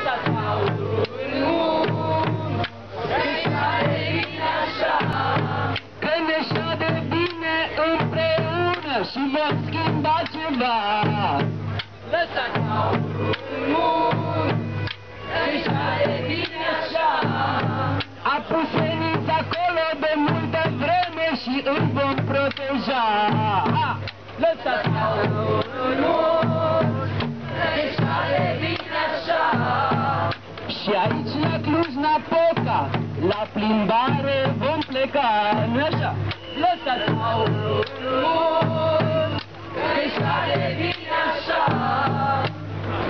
Lăsați aurul în mult, că-și de bine așa, că ne șade bine împreună și vom schimba ceva. Lăsați aurul în mult, că-și de bine așa, a pus veniți acolo de multă vreme și îl vom proteja. Lăsați aurul în mult, că-și de bine așa. Și aici la Cluj-Napoca, la plimbare vom pleca, nu așa? Lăsați aurul în mult, că-și de bine așa.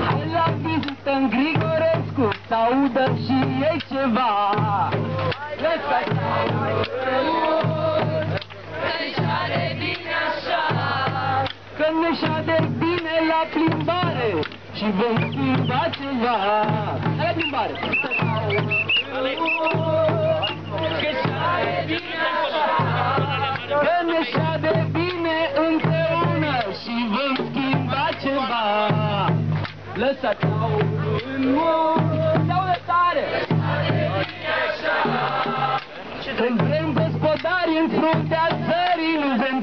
Hai la vizită în Grigorescu, s-audă și ei ceva. Lăsați aurul în mult, că-și de bine așa, că ne șade bine la plimbare și vom schimba ceva. La plimbare! Lăsați aurul în mult, că-și de bine așa, că ne șade bine împreună și vom schimba ceva. Lăsați aurul în mult, se-audă tare! Când vrem gospodari în fruntea țării, nu vrem